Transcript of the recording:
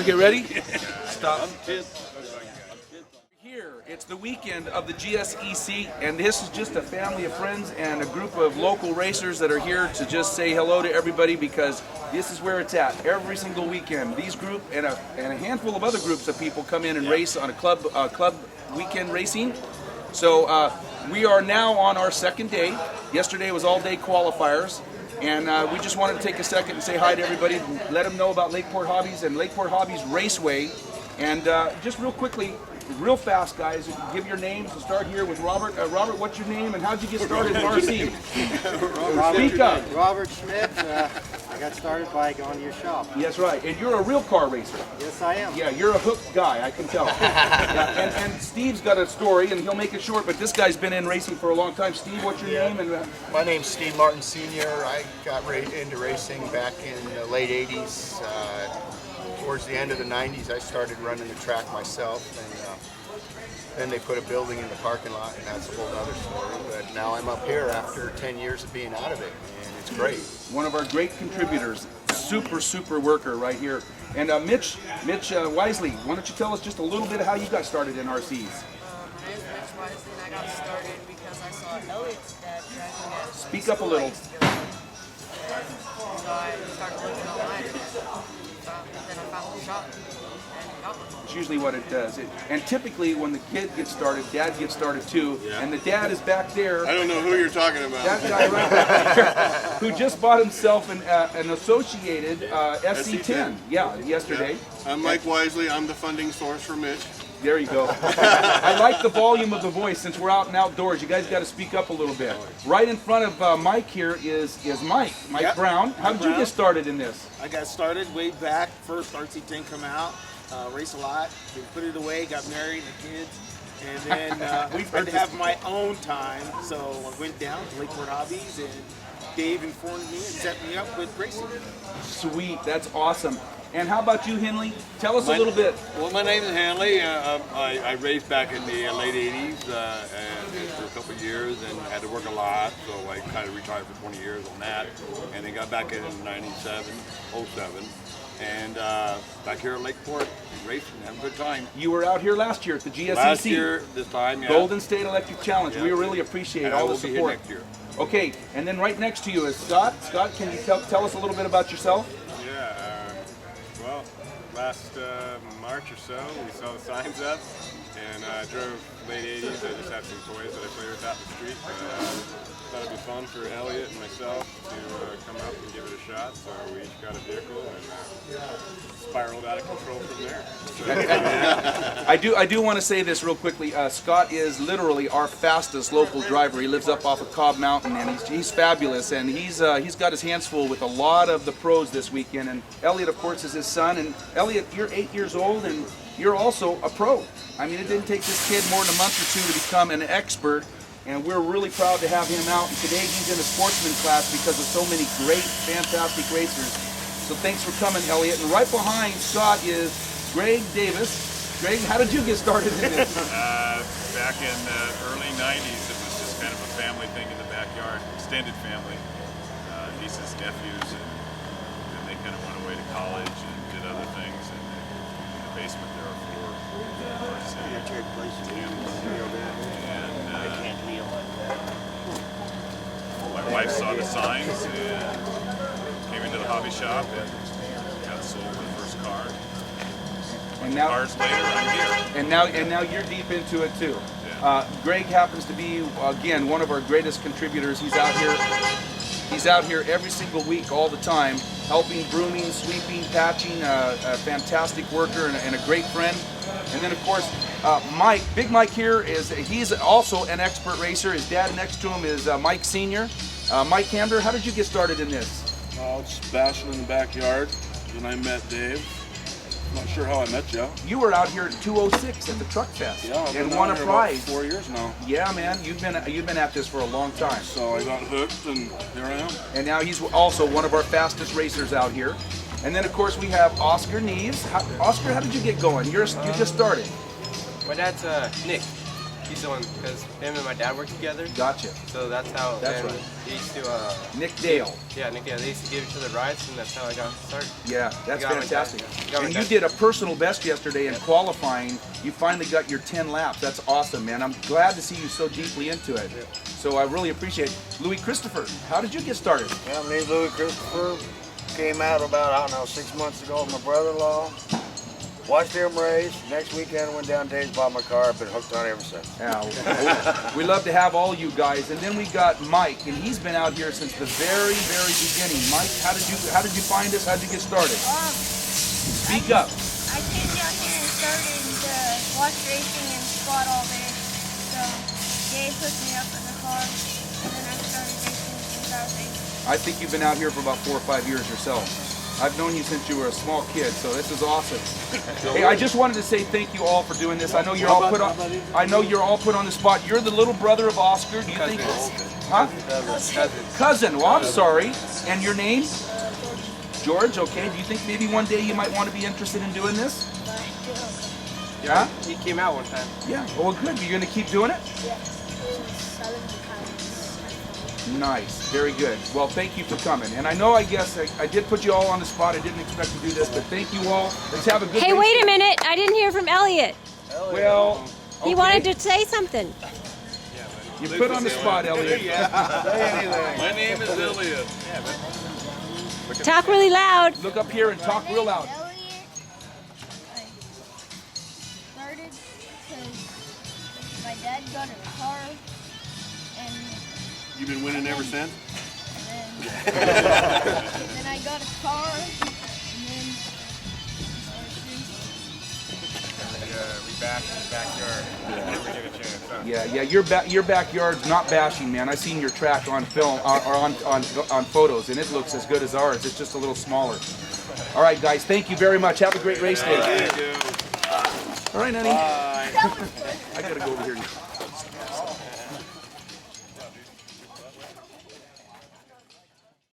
get ready? Stop. Here, it's the weekend of the GSEC, and this is just a family of friends and a group of local racers that are here to just say hello to everybody, because this is where it's at every single weekend. These group and a handful of other groups of people come in and race on a club weekend racing. So we are now on our second day. Yesterday was all-day qualifiers. And we just wanted to take a second and say hi to everybody, let them know about Lakeport Hobbies and Lakeport Hobbies Raceway. And just real quickly, real fast, guys, give your names. We'll start here with Robert. Robert, what's your name and how'd you get started in RC? Speak up. Robert Schmidt. I got started by going to your shop. Yes, right. And you're a real car racer. Yes, I am. Yeah, you're a hooked guy, I can tell. Yeah, and Steve's got a story, and he'll make it short, but this guy's been in racing for a long time. Steve, what's your name? And my name's Steve Martin Sr. I got into racing back in the late 80s. Towards the end of the 90s, I started running the track myself, and then they put a building in the parking lot, and that's a whole other story. But now I'm up here after 10 years of being out of it, and it's great. One of our great contributors, super worker right here. And Mitch Wisely, why don't you tell us just a little bit of how you got started in RCs? My name's Mitch Wisely, and I got started because I saw Elliot's dad driving it. Speak up a little. So I started looking online, and then I found the shop and got one. It's usually what it does. And typically when the kid gets started, dad gets started too. Yeah. And the dad is back there. I don't know who you're talking about. That guy right back there, who just bought himself an associated SC10. Yeah, yesterday. Yeah. I'm Mike Wisely. I'm the funding source for Mitch. There you go. I like the volume of the voice since we're out and outdoors. You guys got to speak up a little bit. Right in front of Mike here is Mike Brown. How did you get started in this? I got started way back. First RC10 come out, race a lot, then put it away, got married, and kids, and then I had to have my own time. So I went down to Lakeport Hobbies, and Dave informed me and set me up with racing. Sweet, that's awesome. And how about you, Henley? Tell us a little bit. Well, my name is Henley. I raced back in the late 80s and for a couple of years and had to work a lot, so I kind of retired for 20 years on that. And then got back in 97, 07. And back here at Lakeport, racing, having a good time. You were out here last year at the GSEC. Last year, this time, yeah. Golden State Electric Challenge. Yeah. We really appreciate all the support. Next year. Okay, and then right next to you is Scott. Scott, can you tell us a little bit about yourself? Yeah, well, last March or so, we saw the signs up, and I drove late 80s. I just had some toys that I played with out in the street. Thought it'd be fun for Elliot and myself to come up and give it a shot. So we each got a vehicle and spiraled out of control from there. So, I do want to say this real quickly. Scott is literally our fastest local driver. He lives up off of Cobb Mountain, and he's fabulous. And he's got his hands full with a lot of the pros this weekend. And Elliot, of course, is his son. And Elliot, you're 8 years old, and you're also a pro. I mean, it didn't take this kid more than a month or two to become an expert. And we're really proud to have him out. And today he's in a sportsman class because of so many great, fantastic racers. So thanks for coming, Elliot. And right behind Scott is Greg Davis. Greg, how did you get started in this? Back in the early 90s, it was just kind of a family thing in the backyard, extended family, nieces, nephews, and then they kind of went away to college and did other things. And in the basement there are 4 RC. My wife saw the signs and came into the hobby shop and got sold my first car. And now, cars later, I'm here. And now you're deep into it too. Yeah. Greg happens to be again one of our greatest contributors. He's out here every single week, all the time, helping, brooming, sweeping, patching. A fantastic worker and a great friend. And then of course, Mike, Big Mike here he's also an expert racer. His dad next to him is Mike Sr. Mike Hamder, how did you get started in this? Just bashing in the backyard. Then I met Dave. Not sure how I met you. You were out here at 206 at the Truck Fest and won a prize. 4 years now. Yeah, man, you've been at this for a long time. So I got hooked, and here I am. And now he's also one of our fastest racers out here. And then of course we have Oscar Neves. Oscar, how did you get going? You just started. My dad's Nick. he's the one, because him and my dad work together. Gotcha. So that's how. That's and right. They used to. Nick Dale. Yeah, Nick Dale. They used to give each other rides, and that's how I got started. Yeah, that's got my fantastic. dad. Got my And you dad. did a personal best yesterday in qualifying. You finally got your 10 laps. That's awesome, man. I'm glad to see you so deeply into it. So I really appreciate it. Louis Christopher, how did you get started? Yeah, my name's Louis Christopher. Came out about, I don't know, 6 months ago with my brother-in-law. Watched him race. Next weekend, went down to Dave's, bought my car. I've been hooked on it ever since. Yeah, we love to have all you guys. And then we got Mike, and he's been out here since the very, very beginning. Mike, how did you find us? How did you get started? Speak up. I came down here and started to watch racing and squat all day. So Dave hooked me up in the car, and then I started racing since I was 8. I think you've been out here for about 4 or 5 years yourself. I've known you since you were a small kid, so this is awesome. Hey, I just wanted to say thank you all for doing this. I know you're all put on. I know you're all put on the spot. You're the little brother of Oscar. Do you think? Huh? Cousin. Well, I'm sorry. And your name? George. Okay. Do you think maybe one day you might want to be interested in doing this? Yeah. He came out one time. Yeah. Well, good. You're gonna keep doing it? Yeah. 70 pounds. Nice, very good. Well, thank you for coming. And I know, I guess, I did put you all on the spot. I didn't expect to do this, but thank you all. Let's have a good Hey, race. wait a minute. I didn't hear from Elliot. Well, He wanted to say something. You put on the spot, Elliot. My name is Elliot. Talk really loud. Look up here and talk real loud. Elliot, I started because my dad got a car, and You've been winning ever since? then I got a car, and then We bash in the backyard. Never get a chance, huh? Yeah. Your backyard's not bashing, man. I seen your track on film or on photos, and it looks as good as ours. It's just a little smaller. All right, guys. Thank you very much. Have a great race day. Thank you. All right, honey. Bye. I gotta go over here.